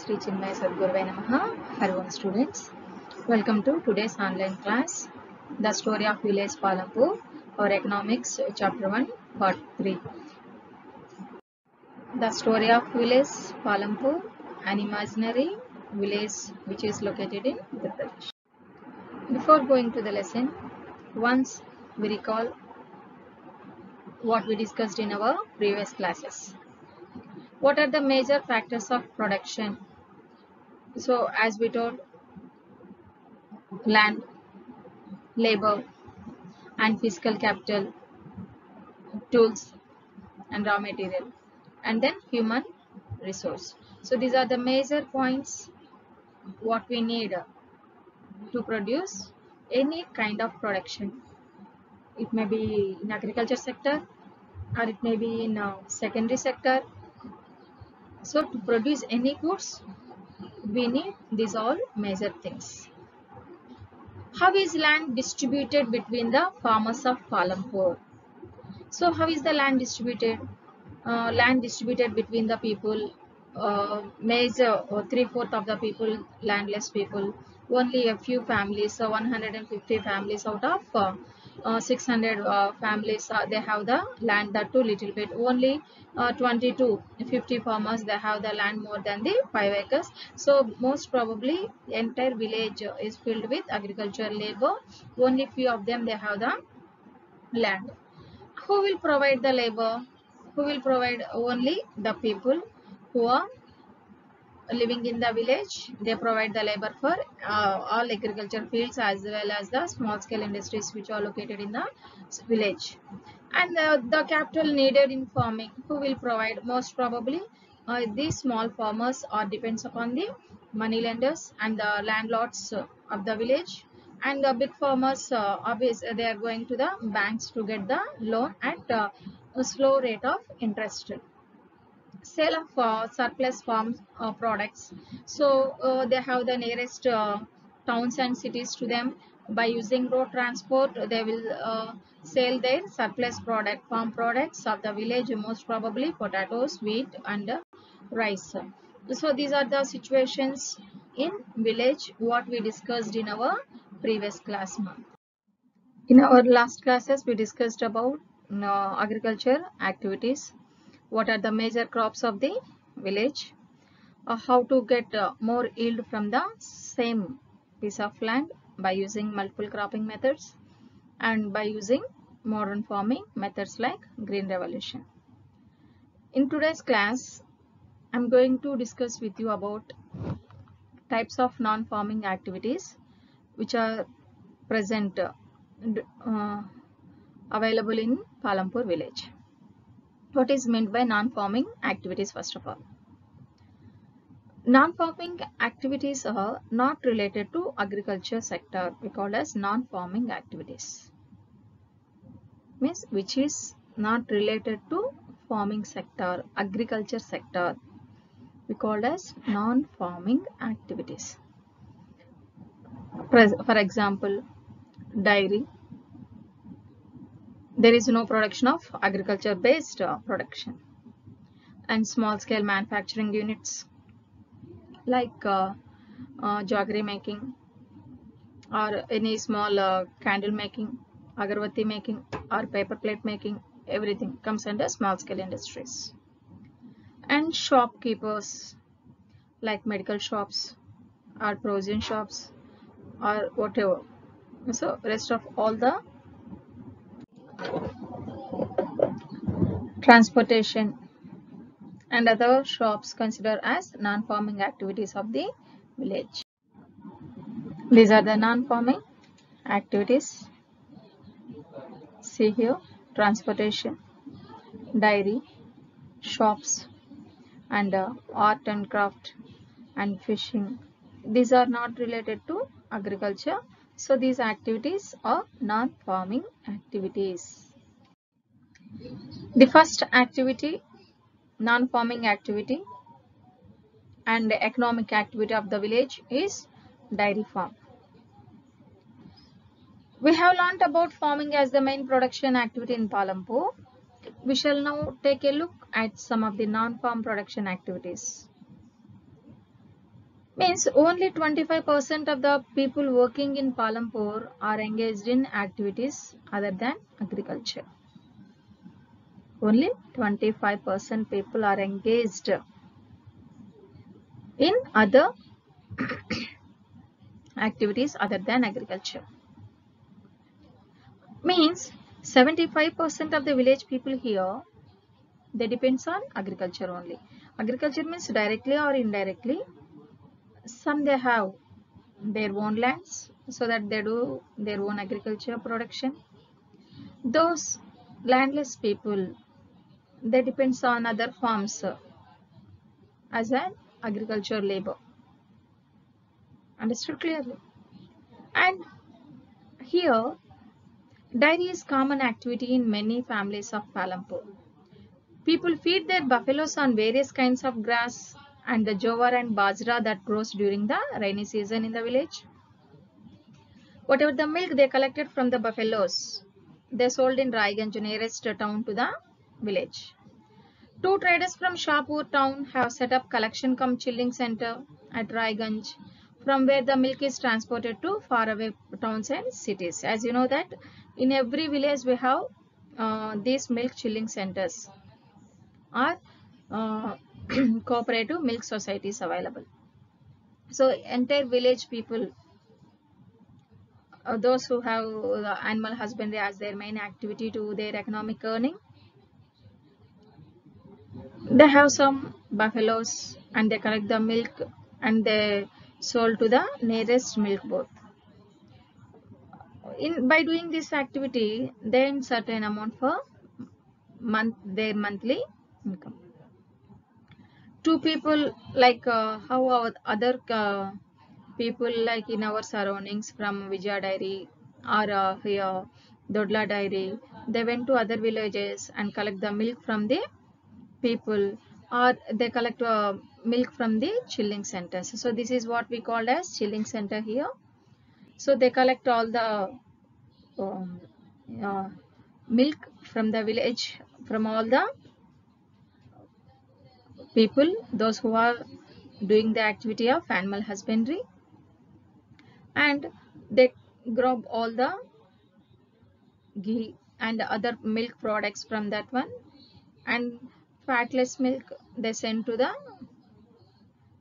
Sri Chinmaya Sadguruvai Namaha. Hello students. Welcome to today's online class. The story of village Palampur or economics chapter 1 part 3. The story of village Palampur, an imaginary village which is located in Uttar Pradesh. Before going to the lesson, once we recall what we discussed in our previous classes. What are the major factors of production? So as we told, land, labor and physical capital, tools and raw material, and then human resource. So these are the major points what we need to produce any kind of production. It may be in agriculture sector or it may be in secondary sector. So to produce any goods, we need these all major things. How is land distributed between the farmers of Palampur? So how is the land distributed? Land distributed between the people, major 3/4 of the people landless people, only a few families, so 150 families out of 600 families, they have the land, that too little bit, only 20 to 50 farmers, they have the land more than the 5 acres. So most probably entire village is filled with agriculture labor, only few of them they have the land. Who will provide the labor? Who will provide? Only the people who are living in the village. They provide the labor for all agriculture fields as well as the small scale industries which are located in the village. And the capital needed in farming, who will provide? Most probably these small farmers are depends upon the money lenders and the landlords of the village. And the big farmers, obviously they are going to the banks to get the loan at a slow rate of interest. Sale of surplus farm products. So they have the nearest towns and cities to them. By using road transport, they will sell their surplus product, farm products of the village, most probably potatoes, wheat and rice. So these are the situations in village what we discussed in our previous class. In our last classes we discussed about agriculture activities. What are the major crops of the village? How to get more yield from the same piece of land by using multiple cropping methods and by using modern farming methods like green revolution. In today's class, I'm going to discuss with you about types of non-farming activities which are present available in Palampur village. What is meant by non-farming activities? First of all, non-farming activities are not related to agriculture sector. We call as non-farming activities. Means which is not related to farming sector, agriculture sector. We call as non-farming activities. For example, dairy. There is no production of agriculture based production. And small scale manufacturing units like jaggery making or any small candle making, agarbatti making or paper plate making, everything comes under small scale industries. And shopkeepers like medical shops or provision shops or whatever. So rest of all the transportation and other shops considered as non-farming activities of the village. These are the non-farming activities. See here, transportation, dairy, shops and art and craft and fishing. These are not related to agriculture. So these activities are non-farming activities. The first activity, non-farming activity and economic activity of the village is dairy farm. We have learnt about farming as the main production activity in Palampur. We shall now take a look at some of the non-farm production activities. Means only 25% of the people working in Palampur are engaged in activities other than agriculture. Only 25% people are engaged in other activities other than agriculture. Means 75% of the village people here, they depends on agriculture only. Agriculture means directly or indirectly. Some they have their own lands so that they do their own agriculture production. Those landless people, they depends on other farms as an agriculture labor. Understood clearly? And here, dairy is common activity in many families of Palampur. People feed their buffaloes on various kinds of grass and the jowar and bajra that grows during the rainy season in the village. Whatever the milk they collected from the buffaloes, they sold in Raiganj, nearest town to the village. Two traders from Shahpur town have set up collection cum chilling center at Raiganj, from where the milk is transported to faraway towns and cities. As you know that in every village we have these milk chilling centers or cooperative milk societies available. So entire village people, those who have animal husbandry as their main activity to their economic earning, they have some buffaloes and they collect the milk and they sold to the nearest milk booth. By doing this activity, they earn certain amount for their monthly income. Two people like how our other people like in our surroundings from Vijaya Dairy or here Dodla Dairy, they went to other villages and collect the milk from the people, or they collect milk from the chilling centers. So this is what we call as chilling center here. So they collect all the um, uh, milk from the village, from all the people, those who are doing the activity of animal husbandry, and they grab all the ghee and other milk products from that one, and fatless milk they send to the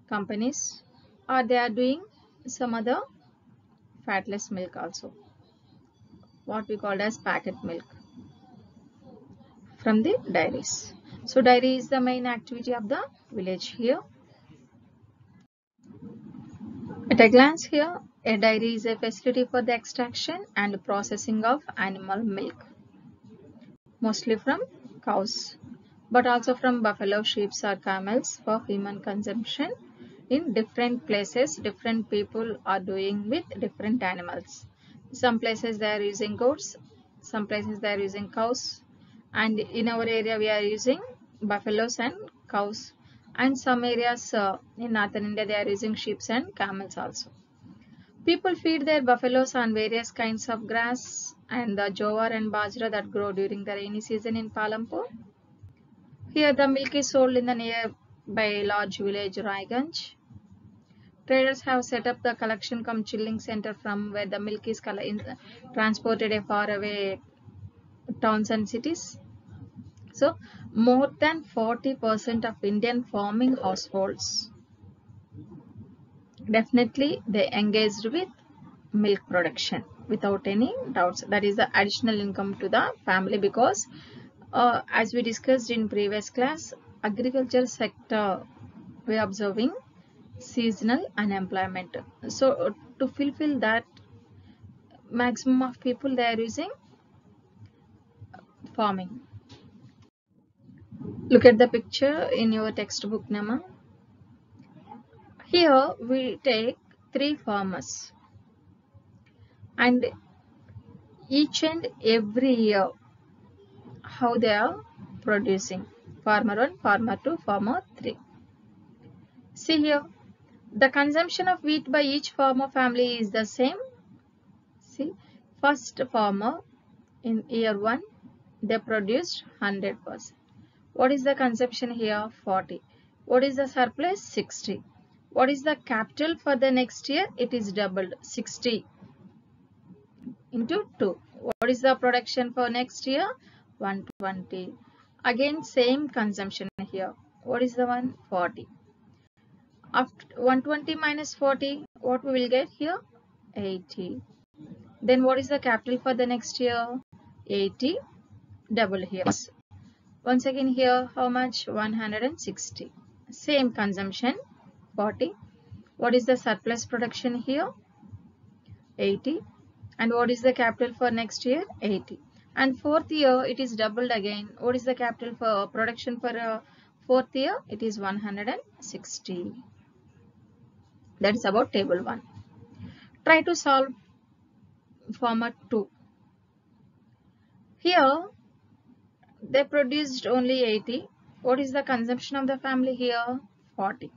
companies, or they are doing some other fatless milk also, what we call as packet milk from the dairies. So dairy is the main activity of the village here. At a glance here, a dairy is a facility for the extraction and processing of animal milk, mostly from cows, but also from buffalo, sheep or camels for human consumption. In different places, different people are doing with different animals. Some places they are using goats, some places they are using cows, and in our area we are using buffaloes and cows, and some areas in northern India they are using sheep and camels also. People feed their buffaloes on various kinds of grass and the jowar and bajra that grow during the rainy season in Palampur. Here the milk is sold in the nearby large village Raiganj. Traders have set up the collection cum chilling center from where the milk is transported far away towns and cities. So more than 40% of Indian farming households, definitely they engaged with milk production without any doubts. That is the additional income to the family, because as we discussed in previous class, agriculture sector we are observing seasonal unemployment. So to fulfill that, maximum of people they are using farming. Look at the picture in your textbook, Nama. Here we take three farmers, and each and every year how they are producing. Farmer 1, farmer 2, farmer 3. See here, the consumption of wheat by each farmer family is the same. See, first farmer in year 1, they produced 100%. What is the consumption here? 40. What is the surplus? 60. What is the capital for the next year? It is doubled, 60 into 2. What is the production for next year? 120. Again same consumption here. What is the one? 40. After 120 minus 40, what we will get here? 80. Then what is the capital for the next year? 80, double here. Once again here, how much? 160. Same consumption, 40. What is the surplus production here? 80. And what is the capital for next year? 80. And fourth year, it is doubled again. What is the capital for production for fourth year? It is 160. That is about table 1. Try to solve farmer 2. Here, they produced only 80. What is the consumption of the family here? 40.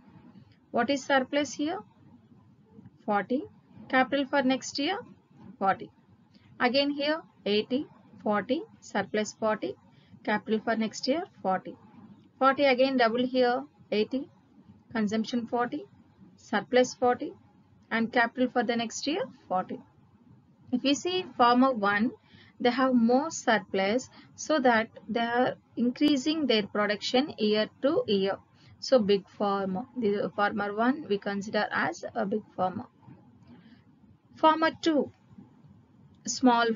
What is surplus here? 40. Capital for next year? 40. Again here 80, 40, surplus 40. Capital for next year? 40. 40 again double here, 80. Consumption 40, surplus 40. And capital for the next year? 40. If you see farmer 1, they have more surplus, so that they are increasing their production year to year. So big farmer, the farmer 1 we consider as a big farmer. Farmer 2, small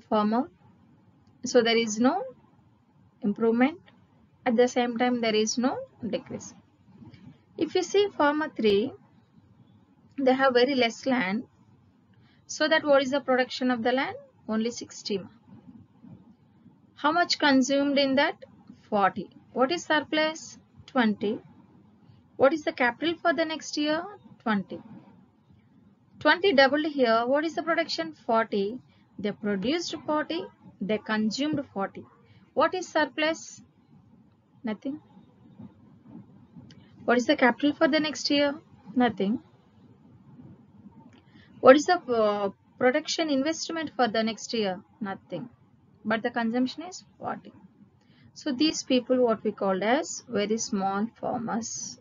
farmer, so there is no improvement. At the same time there is no decrease. If you see farmer 3, they have very less land, so that what is the production of the land? Only 60. How much consumed in that? 40. What is surplus? 20. What is the capital for the next year? 20. 20 doubled here. What is the production? 40. They produced 40. They consumed 40. What is surplus? Nothing. What is the capital for the next year? Nothing. What is the production investment for the next year? Nothing. But the consumption is 40. So these people what we called as very small farmers.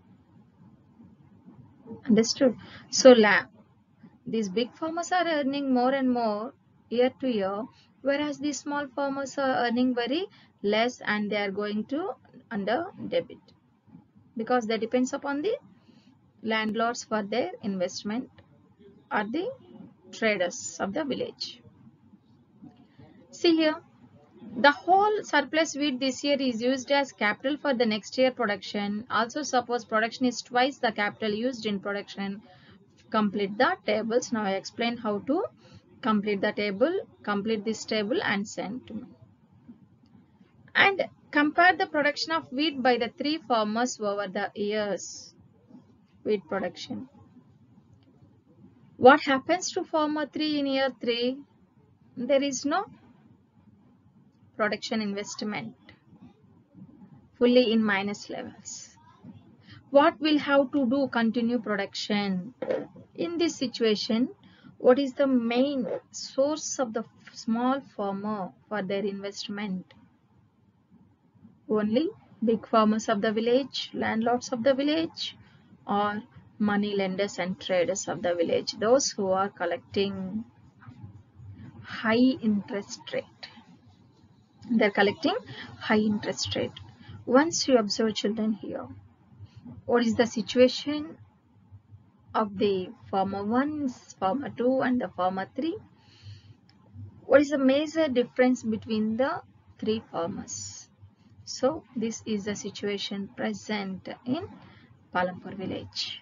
Understood? So these big farmers are earning more and more year to year, whereas these small farmers are earning very less, and they are going to under debit, because that depends upon the landlords for their investment or the traders of the village. See here, the whole surplus wheat this year is used as capital for the next year production. Also suppose production is twice the capital used in production. Complete the tables. Now I explain how to complete the table. Complete this table and send to me. And compare the production of wheat by the 3 farmers over the years. Wheat production. What happens to farmer 3 in year 3? There is no production investment, fully in minus levels. What will have to do? Continue production. In this situation, what is the main source of the small farmer for their investment? Only big farmers of the village, landlords of the village, or money lenders and traders of the village, those who are collecting high interest rate. They're collecting high interest rate. Once you observe, children, here, what is the situation of the farmer 1, farmer 2 and the farmer 3? What is the major difference between the 3 farmers? So this is the situation present in Palampur village.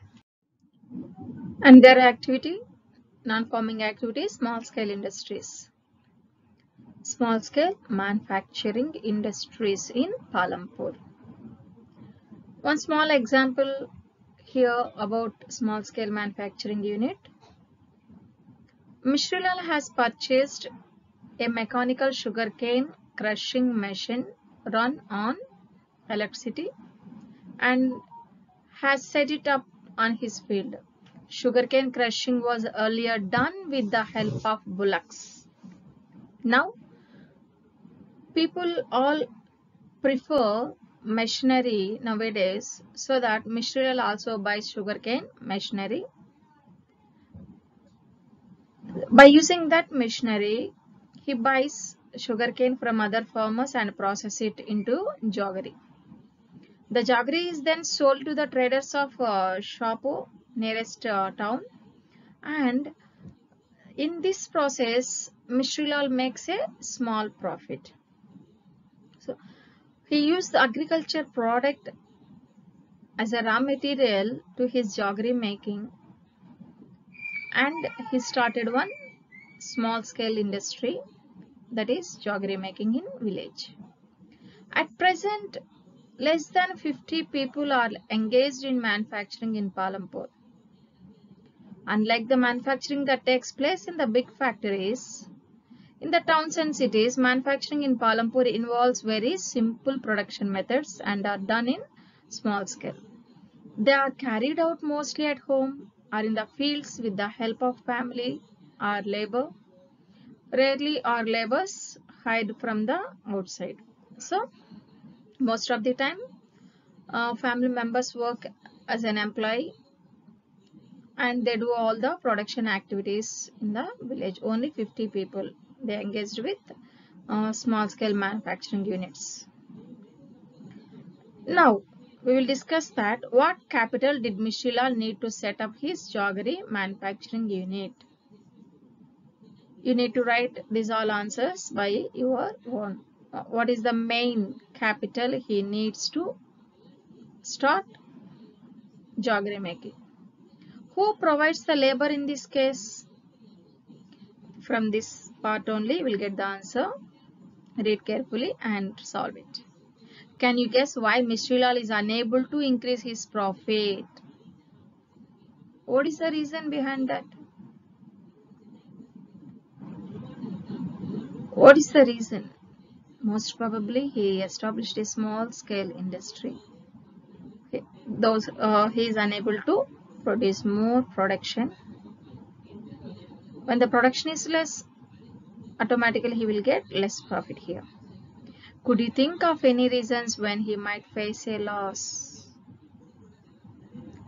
And their activity, non-farming activities, small scale industries. Small scale manufacturing industries in Palampur. One small example here about small scale manufacturing unit. Mishrilal has purchased a mechanical sugarcane crushing machine run on electricity and has set it up on his field. Sugarcane crushing was earlier done with the help of bullocks. Now, people all prefer machinery nowadays, so that Mr. Lal also buys sugarcane machinery. By using that machinery, he buys sugarcane from other farmers and process it into jaggery. The jaggery is then sold to the traders of Shahpur, nearest town, and in this process, Mr. Lal makes a small profit. So he used the agriculture product as a raw material to his jaggery making, and he started one small scale industry, that is jaggery making in village. At present, less than 50 people are engaged in manufacturing in Palampur. Unlike the manufacturing that takes place in the big factories, in the towns and cities, manufacturing in Palampur involves very simple production methods and are done in small scale. They are carried out mostly at home or in the fields with the help of family or labor. Rarely are labors hired from the outside. So, most of the time, family members work as an employee and they do all the production activities in the village. Only 50 people they engaged with small scale manufacturing units. Now we will discuss that what capital did Mr. Lal need to set up his jaggery manufacturing unit. You need to write these all answers by your own. What is the main capital he needs to start jaggery making? Who provides the labor in this case? From this part only we will get the answer. Read carefully and solve it. Can you guess why Mr. Lal is unable to increase his profit? What is the reason behind that? What is the reason? Most probably he established a small scale industry. Okay. He is unable to produce more production. When the production is less, automatically he will get less profit here. Could you think of any reasons when he might face a loss?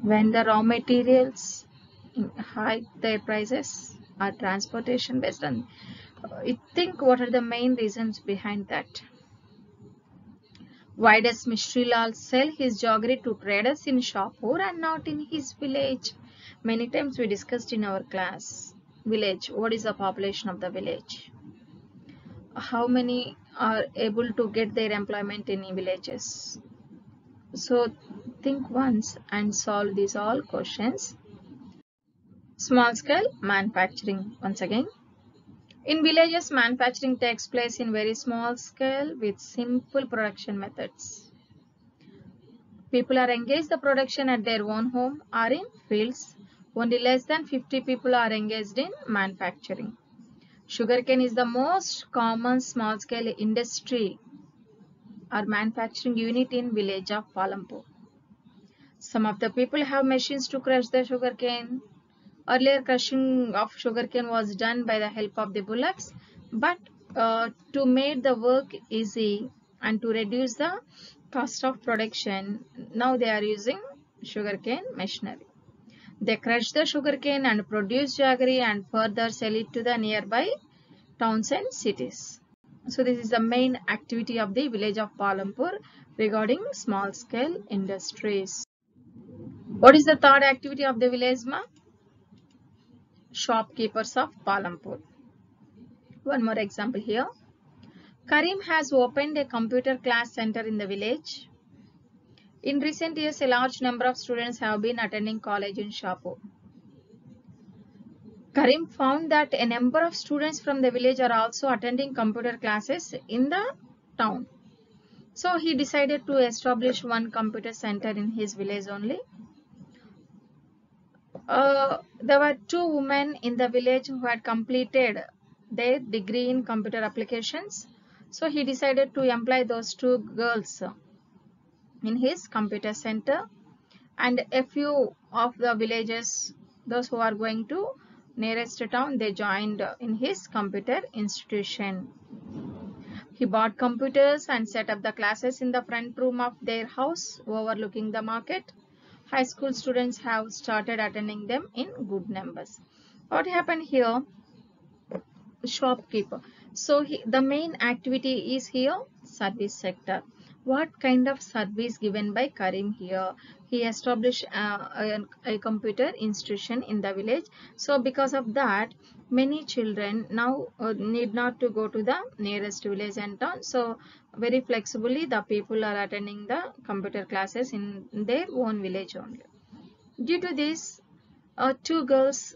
When the raw materials hike their prices or transportation based on, you think what are the main reasons behind that? Why does Mr. Lal sell his jaggery to traders in Shahpur and not in his village? Many times we discussed in our class. Village, what is the population of the village? How many are able to get their employment in villages? So think once and solve these all questions. Small scale manufacturing. Once again, in villages, manufacturing takes place in very small scale with simple production methods. People are engaged in the production at their own home or in fields. Only less than 50 people are engaged in manufacturing. Sugarcane is the most common small scale industry or manufacturing unit in village of Palampur. Some of the people have machines to crush the sugarcane. Earlier crushing of sugarcane was done by the help of the bullocks, but to make the work easy and to reduce the cost of production, now they are using sugarcane machinery. They crush the sugarcane and produce jaggery and further sell it to the nearby towns and cities. So this is the main activity of the village of Palampur regarding small scale industries. What is the third activity of the village, ma? Shopkeepers of Palampur. One more example here. Karim has opened a computer class center in the village. In recent years, a large number of students have been attending college in Shahpur. Karim found that a number of students from the village are also attending computer classes in the town. So he decided to establish one computer center in his village only. There were two women in the village who had completed their degree in computer applications. So he decided to employ those two girls in his computer center, and a few of the villagers, those who are going to nearest town, they joined in his computer institution. He bought computers and set up the classes in the front room of their house overlooking the market. High school students have started attending them in good numbers. What happened here? Shopkeeper. So the main activity is here service sector. What kind of service given by Karim here? He established a computer institution in the village. So because of that, many children now need not to go to the nearest village and town. So very flexibly the people are attending the computer classes in their own village only. Due to this, two girls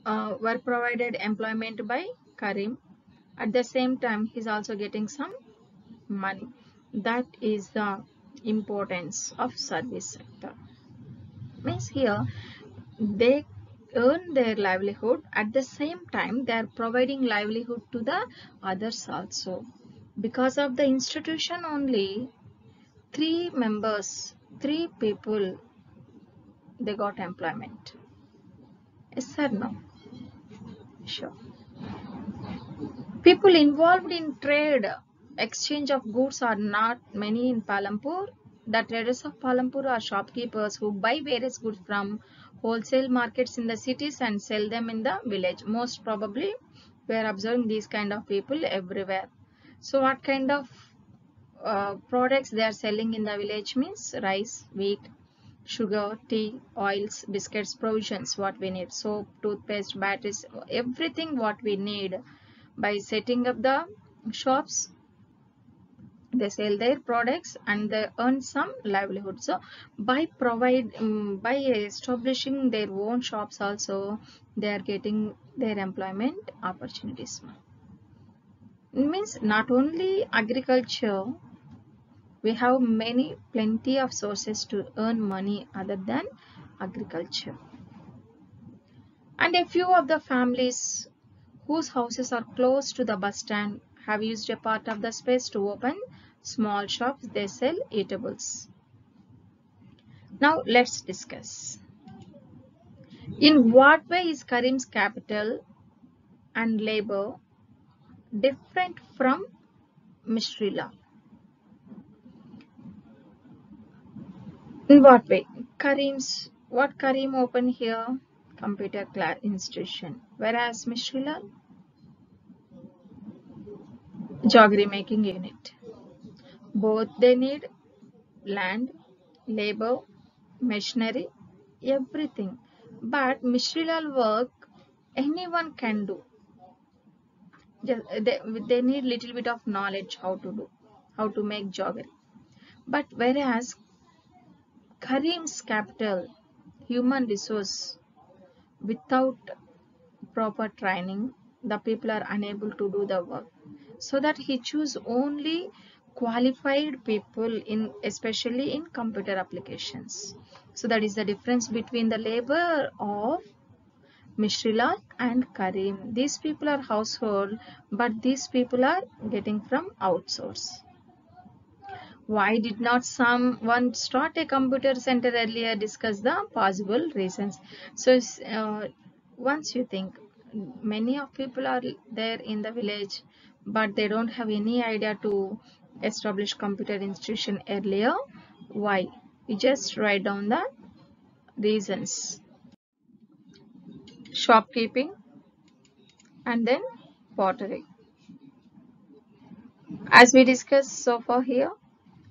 were provided employment by Karim. At the same time, he's also getting some money. That is the importance of service sector. Means here they earn their livelihood. At the same time, they are providing livelihood to the others also. Because of the institution only, three people, they got employment. Yes or no? Sure. People involved in trade, exchange of goods are not many in Palampur. The traders of Palampur are shopkeepers who buy various goods from wholesale markets in the cities and sell them in the village. Most probably, we are observing these kind of people everywhere. So, what kind of products they are selling in the village means rice, wheat, sugar, tea, oils, biscuits, provisions, what we need, soap, toothpaste, batteries, everything what we need. By setting up the shops, they sell their products and they earn some livelihood. So by establishing their own shops also, they are getting their employment opportunities. It means not only agriculture, we have plenty of sources to earn money other than agriculture. And a few of the families whose houses are close to the bus stand have used a part of the space to open small shops. They sell eatables. Now let's discuss. In what way is Karim's capital and labor different from Mishrila? In what way? What Karim opened here? Computer class institution. Whereas Mishrila, geography making unit. Both they need land, labor, machinery, everything. But Mishrilal work anyone can do. They need little bit of knowledge how to make jaggery. But whereas Karim's capital, human resource, without proper training, the people are unable to do the work. So that he choose only qualified people in especially in computer applications. So that is the difference between the labor of Mishrila and Karim. These people are household, but these people are getting from outsource. Why did not someone start a computer center earlier? Discuss the possible reasons. So once you think many of people are there in the village, but they don't have any idea to establish computer institution earlier. Why? You just write down the reasons. Shopkeeping and then pottery. As we discussed so far here,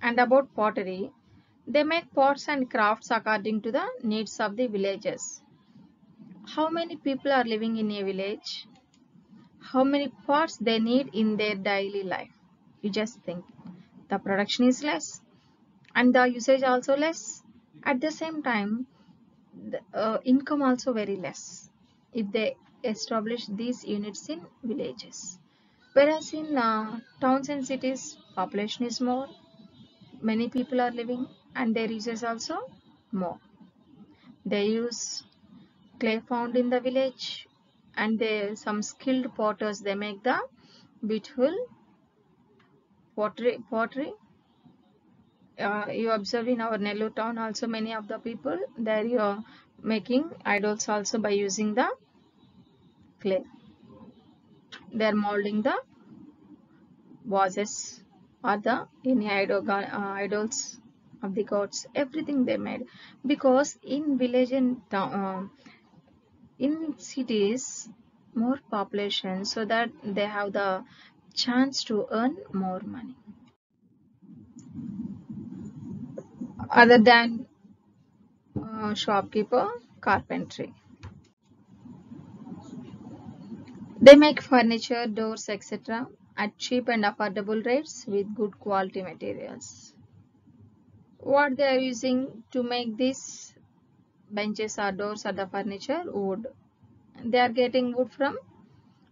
and about pottery, they make pots and crafts according to the needs of the villagers. How many people are living in a village? How many pots they need in their daily life? You just think. The production is less and the usage also less. At the same time, the income also very less if they establish these units in villages. Whereas in towns and cities, population is more, many people are living, and their uses also more. They use clay found in the village, and some skilled potters they make the beautiful pottery. You observe in our Nellore town also many of the people there you are making idols also by using the clay. They are molding the vases or the any idols of the gods, everything they made. Because in village and in cities more population, so that they have the chance to earn more money. Other than shopkeeper, carpentry. They make furniture, doors, etc. at cheap and affordable rates with good quality materials. What they are using to make these benches or doors or the furniture? Wood. They are getting wood from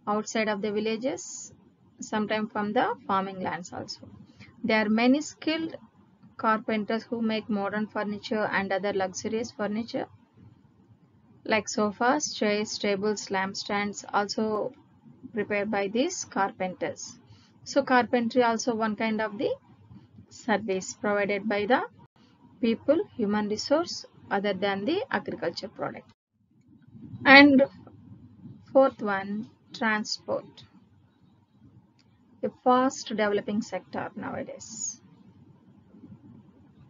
outside of the villages, sometimes from the farming lands also. There are many skilled carpenters who make modern furniture and other luxurious furniture like sofas, chairs, tables, lampstands, also prepared by these carpenters. So carpentry also one kind of the service provided by the people, human resource other than the agriculture product. And fourth one, transport, a fast developing sector nowadays.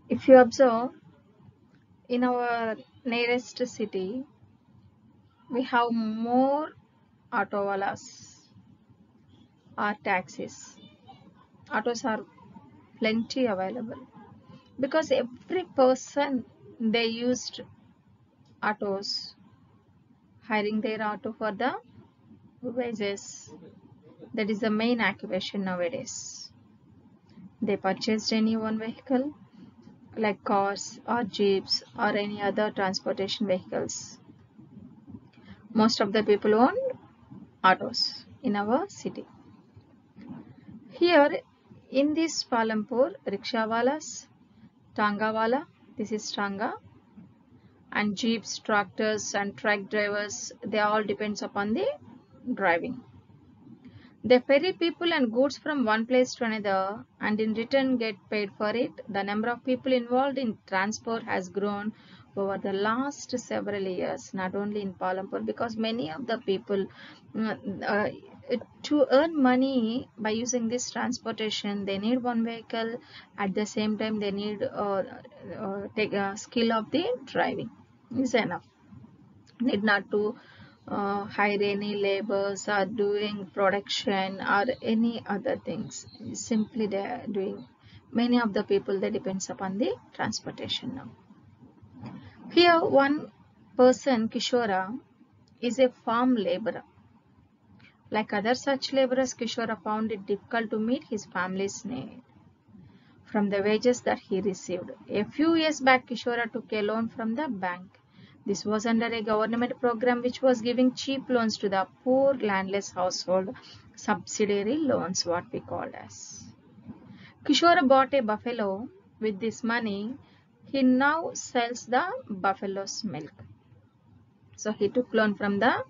If you observe, in our nearest city, we have more autowalas or taxis. Autos are plenty available because every person they used autos, hiring their auto for the wages. That is the main occupation nowadays. They purchased any one vehicle like cars or jeeps or any other transportation vehicles. Most of the people own autos in our city. Here in this Palampur, rickshawalas, tangawala, this is tanga, and jeeps, tractors and truck drivers, they all depends upon the driving. They ferry people and goods from one place to another and in return get paid for it. The number of people involved in transport has grown over the last several years, not only in Palampur, because many of the people uh, to earn money by using this transportation, they need one vehicle. At the same time, they need take a skill of the driving is enough. Need not to hire any laborers or doing production or any other things. Simply they are doing. Many of the people they depends upon the transportation now. Here one person, Kishora, is a farm laborer. Like other such laborers, Kishora found it difficult to meet his family's need from the wages that he received. A few years back, Kishora took a loan from the bank. This was under a government program which was giving cheap loans to the poor landless household, subsidiary loans, what we called as. Kishora bought a buffalo. With this money, he now sells the buffalo's milk. So he took loan from the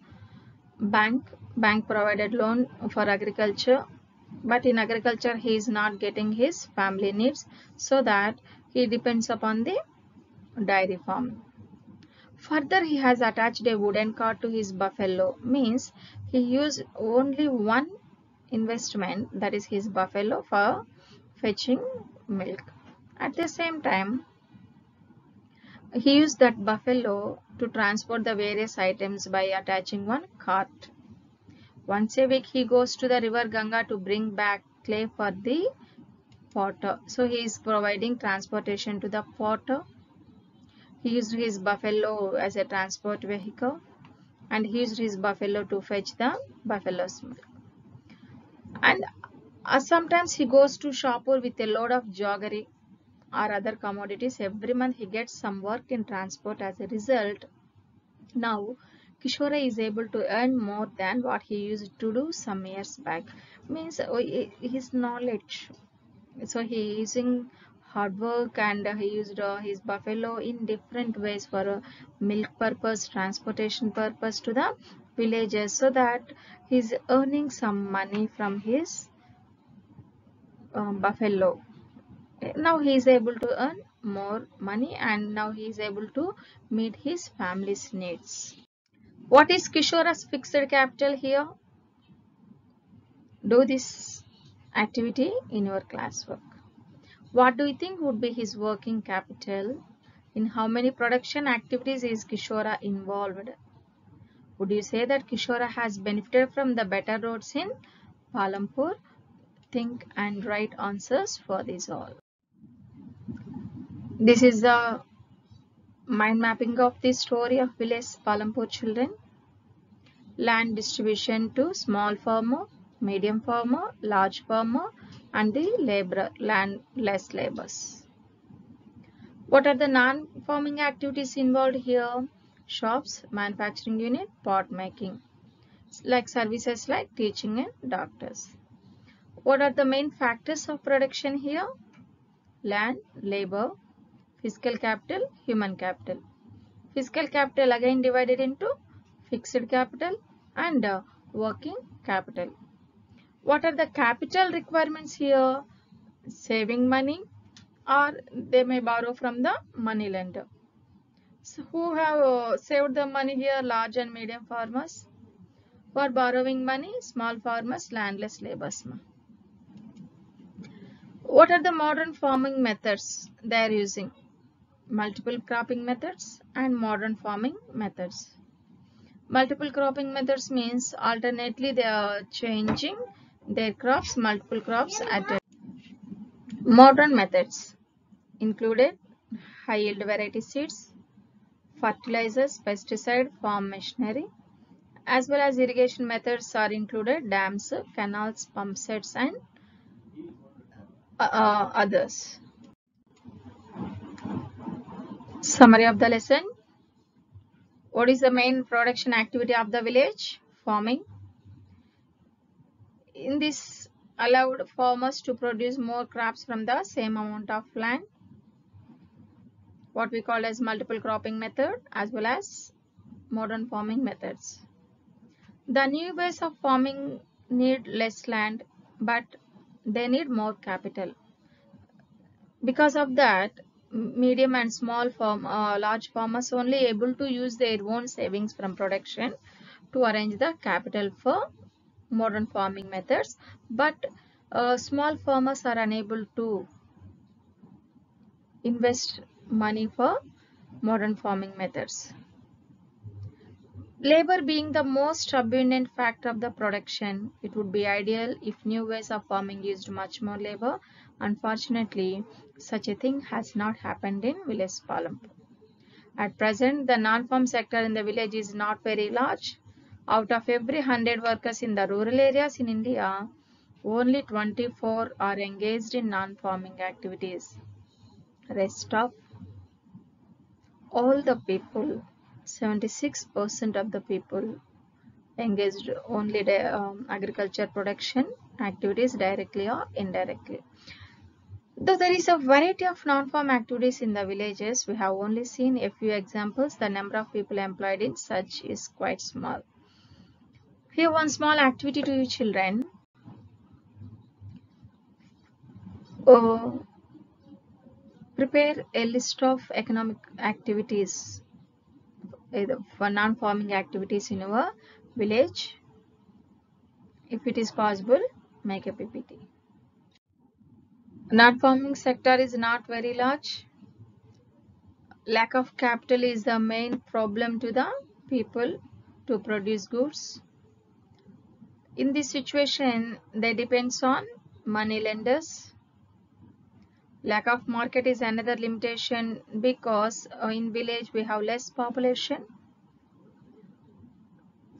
bank. Bank provided loan for agriculture, but in agriculture he is not getting his family needs, so that he depends upon the dairy farm. Further, he has attached a wooden cart to his buffalo, means he used only one investment, that is his buffalo, for fetching milk. At the same time, he used that buffalo to transport the various items by attaching one cart. Once a week, he goes to the river Ganga to bring back clay for the potter. So he is providing transportation to the potter. He used his buffalo as a transport vehicle, and he used his buffalo to fetch the buffalo's milk. And sometimes he goes to Shapur with a load of jaggery or other commodities. Every month he gets some work in transport. As a result, now Kishora is able to earn more than what he used to do some years back. Means his knowledge. So he is using hard work, and he used his buffalo in different ways for milk purpose, transportation purpose to the villages, so that he is earning some money from his buffalo. Now he is able to earn more money, and now he is able to meet his family's needs. What is Kishora's fixed capital here? Do this. activity in your classwork. What do you think would be his working capital? In how many production activities is Kishora involved? Would you say that Kishora has benefited from the better roads in Palampur? Think and write answers for these all. This is the mind mapping of the story of village Palampur children. Land distribution to small farmer, medium farmer, large farmer, and the laborer, landless laborers. What are the non-farming activities involved here? Shops, manufacturing unit, pot making, like services like teaching and doctors. What are the main factors of production here? Land, labor, physical capital, human capital. Physical capital again divided into fixed capital and working capital. What are the capital requirements here? Saving money, or they may borrow from the money lender. So who have saved the money here? Large and medium farmers. For borrowing money, small farmers, landless laborers. What are the modern farming methods they are using? Multiple cropping methods and modern farming methods. Multiple cropping methods means alternately they are changing their crops, multiple crops at a modern methods included high yield variety seeds, fertilizers, pesticide, farm machinery, as well as irrigation methods are included dams, canals, pump sets and others. Summary of the lesson. What is the main production activity of the village? Farming. In this allowed farmers to produce more crops from the same amount of land, what we call as multiple cropping method as well as modern farming methods. The new ways of farming need less land, but they need more capital. Because of that, medium and small large farmers only able to use their own savings from production to arrange the capital for modern farming methods, but small farmers are unable to invest money for modern farming methods. Labor being the most abundant factor of the production, it would be ideal if new ways of farming used much more labor. Unfortunately, such a thing has not happened in village Palampur. At present, the non-farm sector in the village is not very large. Out of every 100 workers in the rural areas in India, only 24 are engaged in non-farming activities. Rest of all the people, 76% of the people engaged only agriculture production activities directly or indirectly. Though there is a variety of non-farm activities in the villages, we have only seen a few examples. The number of people employed in such is quite small. Here one small activity to you children. Prepare a list of economic activities for non-farming activities in your village. If it is possible, make a PPT. Non-farming sector is not very large. Lack of capital is the main problem to the people to produce goods. In this situation, they depends on money lenders. Lack of market is another limitation because in village we have less population.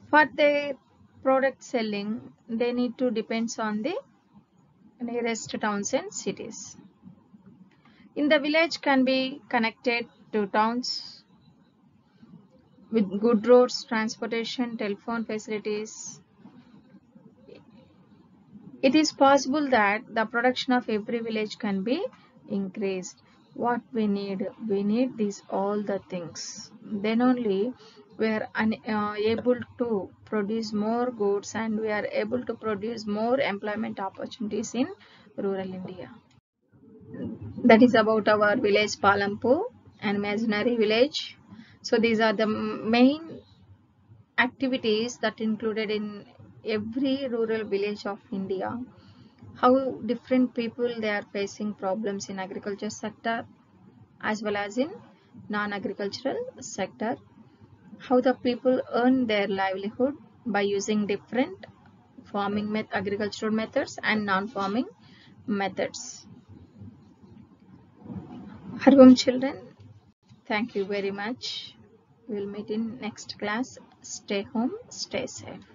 For their product selling, they need to depends on the nearest towns and cities. In the village can be connected to towns with good roads, transportation, telephone facilities. It is possible that the production of every village can be increased. What we need these all the things. Then only we are able to produce more goods and we are able to produce more employment opportunities in rural India. That is about our village Palampur, an imaginary village. So these are the main activities that included in every rural village of India. how different people they are facing problems in agriculture sector as well as in non-agricultural sector, how the people earn their livelihood by using different agricultural methods and non-farming methods. Harvam children, thank you very much. We'll meet in next class. Stay home, stay safe.